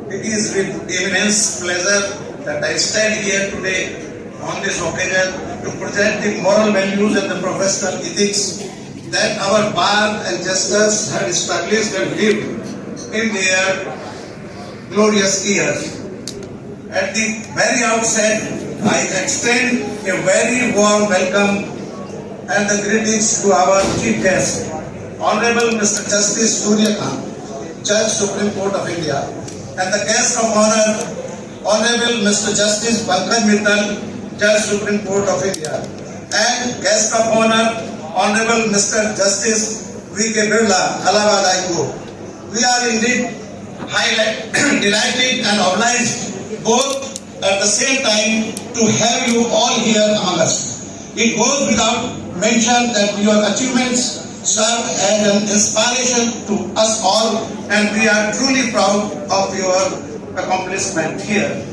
It is with immense pleasure that I stand here today on this occasion to present the moral values and the professional ethics that our bar and jesters have established and lived in their glorious years. At the very outset, I extend a very warm welcome and the greetings to our chief guest, Honorable Mr. Justice Surya Kant, Judge Supreme Court of India, and the guest of honor, Honorable Mr. Justice Pankaj Mittal, Judge Supreme Court of India, and guest of honor, Honorable Mr. Justice V.K. Birla, Allahabad High Court. We are indeed delighted and obliged both at the same time to have you all here among us. It goes without mention that your achievements serve as an inspiration to us all, and we are truly proud of your accomplishment here.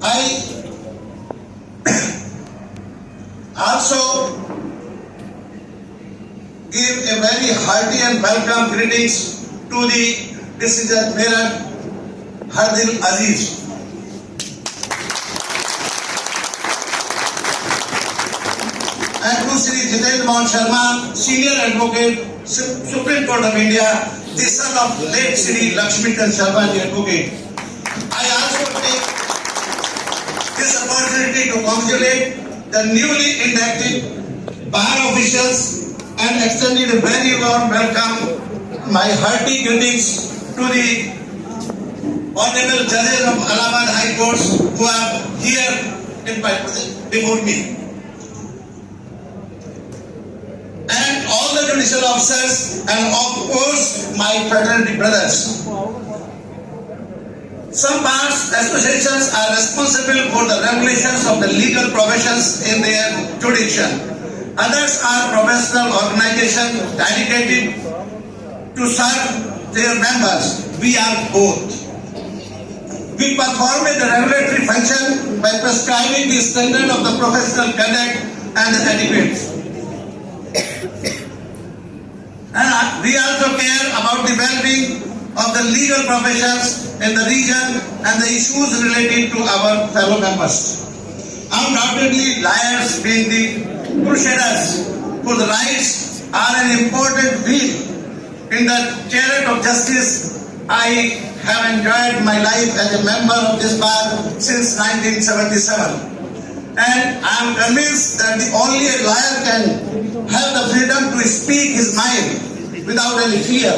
I also give a very hearty and welcome greetings to the decision maker Hardil Aziz. And to Sri Jitendra Mohan Sharma, Senior Advocate, Supreme Court of India, the son of late Sri Lakshmikant Sharma, the Advocate. I also take this opportunity to congratulate the newly inducted bar officials and extended a very warm welcome, my hearty greetings to the honorable judges of Allahabad High Courts who are here in my presence before me. And all the judicial officers and of course my fraternity brothers. Some bars associations are responsible for the regulations of the legal professions in their jurisdiction. Others are professional organizations dedicated to serve their members. We are both. We perform the regulatory function by prescribing the standard of the professional conduct and the etiquette. And we also care about the well-being of the legal professions in the region and the issues related to our fellow members. Undoubtedly, lawyers being the crusaders for the rights are an important wheel in the chariot of justice. I have enjoyed my life as a member of this bar since 1977. And I am convinced that only a lawyer can have the freedom to speak his mind without any fear.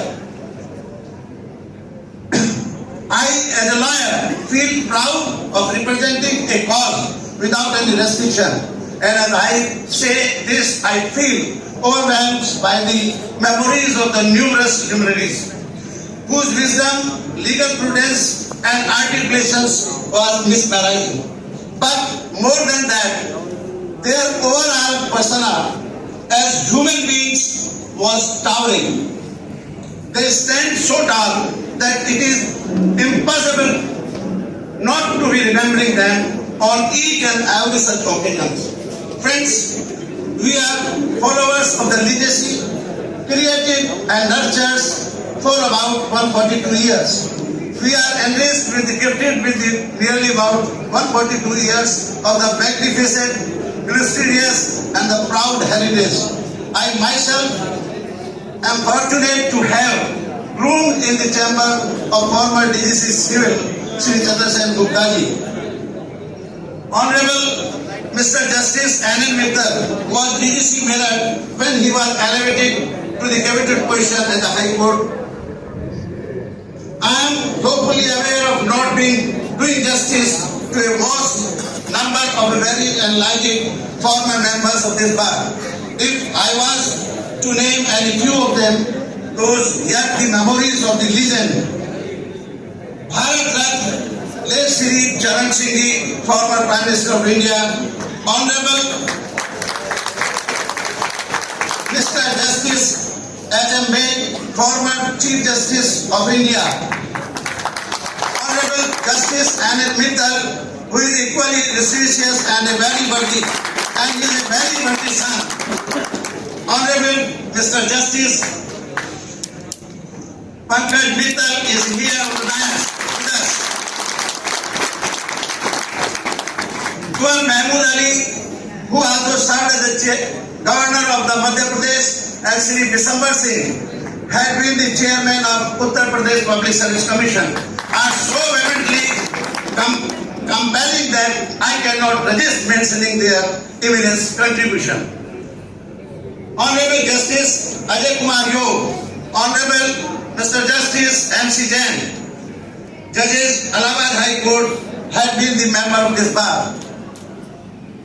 I, as a lawyer, feel proud of representing a cause without any restriction. And as I say this, I feel overwhelmed by the memories of the numerous luminaries whose wisdom, legal prudence, and articulations was mesmerizing. But more than that, their overall persona as human beings was towering. They stand so tall that it is impossible not to be remembering them on each and every such occasion. Friends, we are followers of the legacy created and nurtured for about 142 years. We are enriched with the gifted with the nearly about 142 years of the magnificent, illustrious, and the proud heritage. I myself am fortunate to have grown in the chamber of former DGC Civil, Sri Chandrasen Guptaji. Honorable Mr. Justice Anand Mittal was DGC Meerut when he was elevated to the coveted position at the High Court. I am hopefully aware of not doing justice to a vast number of very enlightened former members of this bar. If I was to name any few of them, those yet the memories of the legend, Bharat Ratna, late Sri Charan Singh, former Prime Minister of India, Honorable Mr. Justice H.M. Baig, former Chief Justice of India, Honorable Justice Anand Mittal, who is equally prestigious and a very worthy, and he is a very worthy son. Honorable Mr. Justice Pankaj Mittal is here with us. Kuwar Mahmood Ali, who also served as the governor of the Madhya Pradesh, and Shri Bisambar Singh had been the chairman of Uttar Pradesh Public Service Commission, are so vehemently compelling that I cannot resist mentioning their immense contribution. Honorable Justice Ajay Kumar Yog, Honorable Mr. Justice M.C. Jain, Judges Allahabad High Court, had been the member of this bar.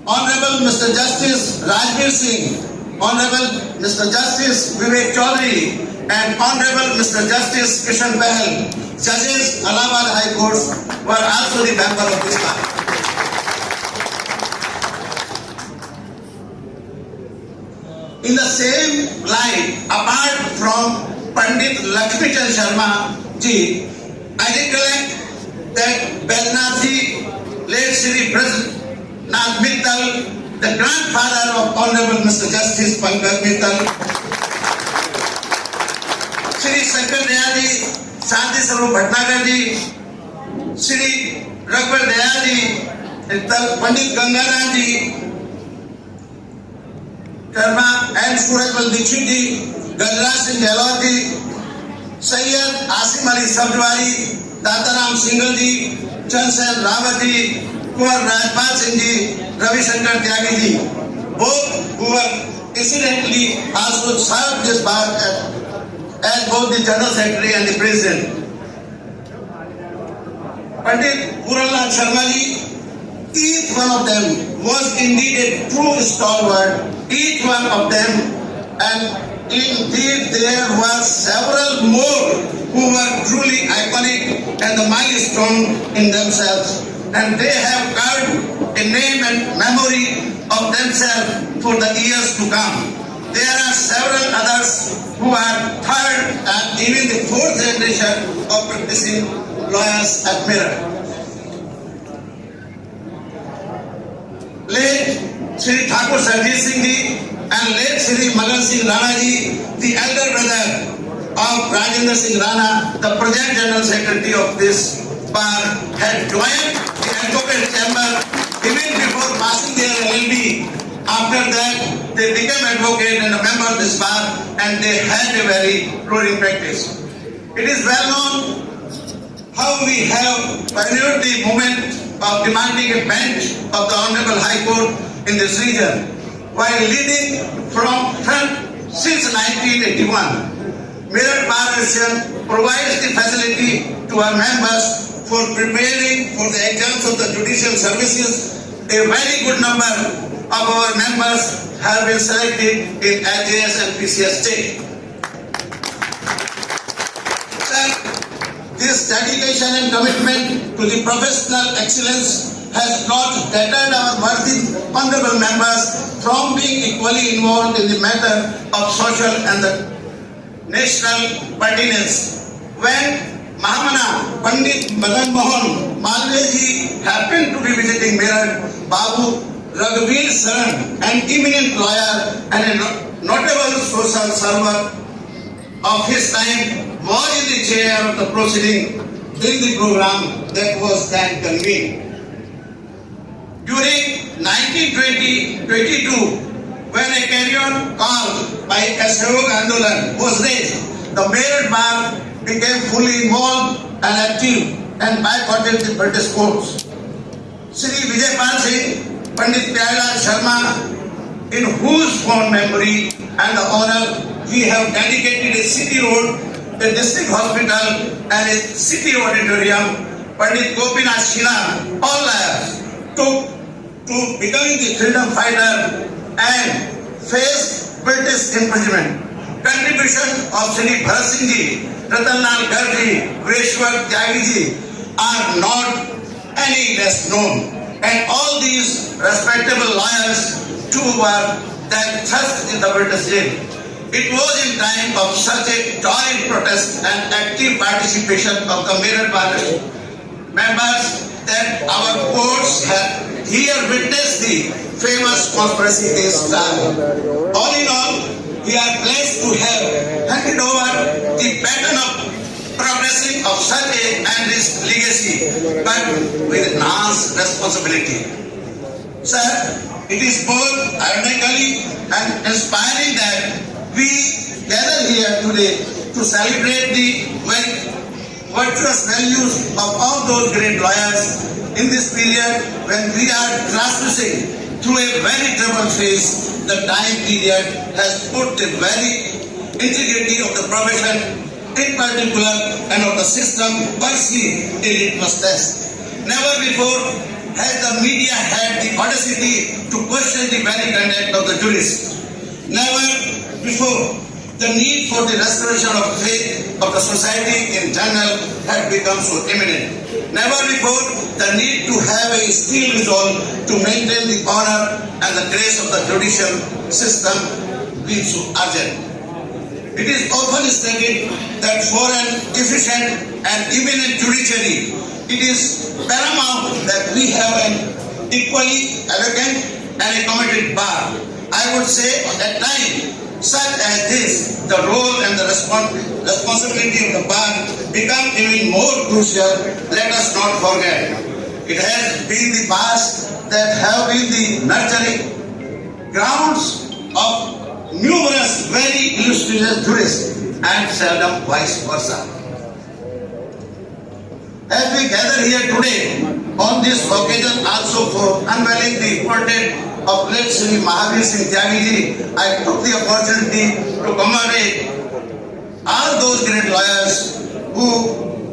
Honorable Mr. Justice Rajbir Singh, Honorable Mr. Justice Vivek Chaudhary, and Honorable Mr. Justice Kishan Bahal, Judges Allahabad High Court, were also the member of this bar. In the same light, apart from Pandit Lakshmichand Sharma ji, I recollect that Belnath ji, late Shri Brajnath Mittal, the grandfather of Honorable Mr. Justice Pankaj Mittal, Shri Shankar Daya ji, Shanti Sarup Bhatnagar ji, Shri Raghuvar Daya ji, Pandit Gangaram ji, Sharma and Surajmal Dikshit ji, Gajraj Singh Gehlot ji, Sayyid Asim Ali Sabjwari, Dataram Singhal ji, Chansen Rawat ji, Kuwar Rajpal Singh ji, Ravi Shankar Tyagi ji, both who were incidentally also served this bar as both the General Secretary and the President. Pandit Puralnath Sharma ji, each one of them was indeed a true stalwart, each one of them, and indeed there were several more who were truly iconic and the milestone in themselves, and they have carved a name and memory of themselves for the years to come. There are several others who are third and even the fourth generation of practicing lawyers at Meerut. Late Shri Thakur Sarjeet Singh ji and late Shri Magan Singh Rana ji, the elder brother of Rajendra Singh Rana, the present General Secretary of this bar, had joined the Advocate Chamber even before passing their LLB. After that, they became advocate and a member of this bar, and they had a very roaring practice. It is well known how we have pioneered the movement of demanding a bench of the Honorable High Court in this region. While leading from front since 1981, Meerut Bar Association provides the facility to our members for preparing for the exams of the judicial services. A very good number of our members have been selected in LJS and PCS state. This dedication and commitment to the professional excellence has not deterred our worthy honorable members from being equally involved in the matter of social and the national pertinence. When Mahamana Pandit Madan Mohan Malviya ji happened to be visiting Meerut, Babu Raghuveer Saran, an eminent lawyer and a notable social server of his time, was in the chair of the proceeding in the program that was then convened. During 1922, when a carry-on call by Asahयोग Andolan was raised, the Meerut Bar became fully involved and active and boycotted the British courts. Shri Vijaypal Singh, Pandit Pyarelal Sharma, in whose fond memory and the honor we have dedicated a city road, a district hospital and a city auditorium, Pandit Gopinath Shina, all lawyers took to becoming the freedom fighter and faced British imprisonment. Contribution of Shri Bharat Singh ji, Ratanlal Garg ji, Vireshwar Tyagi ji are not any less known, and all these respectable lawyers too were then thrust in the British jail. It was in time of such a joint protest and active participation of the Meerut Bar members that our courts have here witnessed the famous conspiracy case trial. All in all, we are blessed to have handed over the baton of progressing of such a enriched legacy, but with enhanced responsibility. Sir, it is both ironically and inspiring that we gather here today to celebrate the virtuous values of all those great lawyers in this period when we are transitioning through a very troubled phase. The time period has put the very integrity of the profession in particular and of the system per se a litmus test. Never before has the media had the audacity to question the very conduct of the jurists. Never before the need for the restoration of faith of the society in general had become so imminent. Never before the need to have a steel resolve to maintain the honor and the grace of the judicial system been so urgent. It is often stated that for an efficient and eminent judiciary, it is paramount that we have an equally elegant and a committed bar. I would say at times such as this, the role and the responsibility of the bar become even more crucial. Let us not forget, it has been the bars that have been the nurturing grounds of numerous very illustrious jurists and seldom vice versa. As we gather here today on this occasion also for unveiling the portrait of late Sri Mahavir Singh Tyagi, I took the opportunity to commemorate all those great lawyers who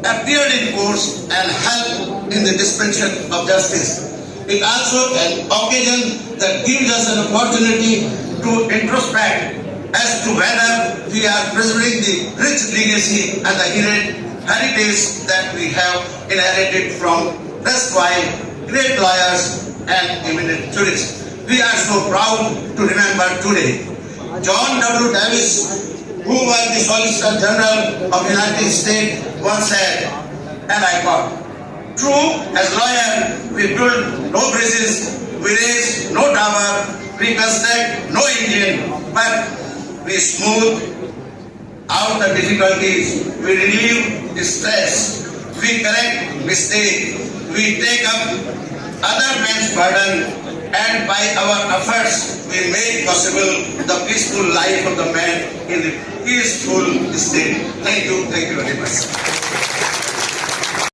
appeared in courts and helped in the dispensation of justice. It also an occasion that gives us an opportunity to introspect as to whether we are preserving the rich legacy and the heritage that we have inherited from erstwhile great lawyers and eminent jurists. We are so proud to remember today John W. Davis, who was the Solicitor General of the United States, once said, and I quote, "True, as lawyer, we build no bridges, we raise no tower, we construct no engine, but we smooth out the difficulties, we relieve stress, we correct mistakes, we take up other men's burden, and by our efforts we make possible the peaceful life of the man in a peaceful state." Thank you very much.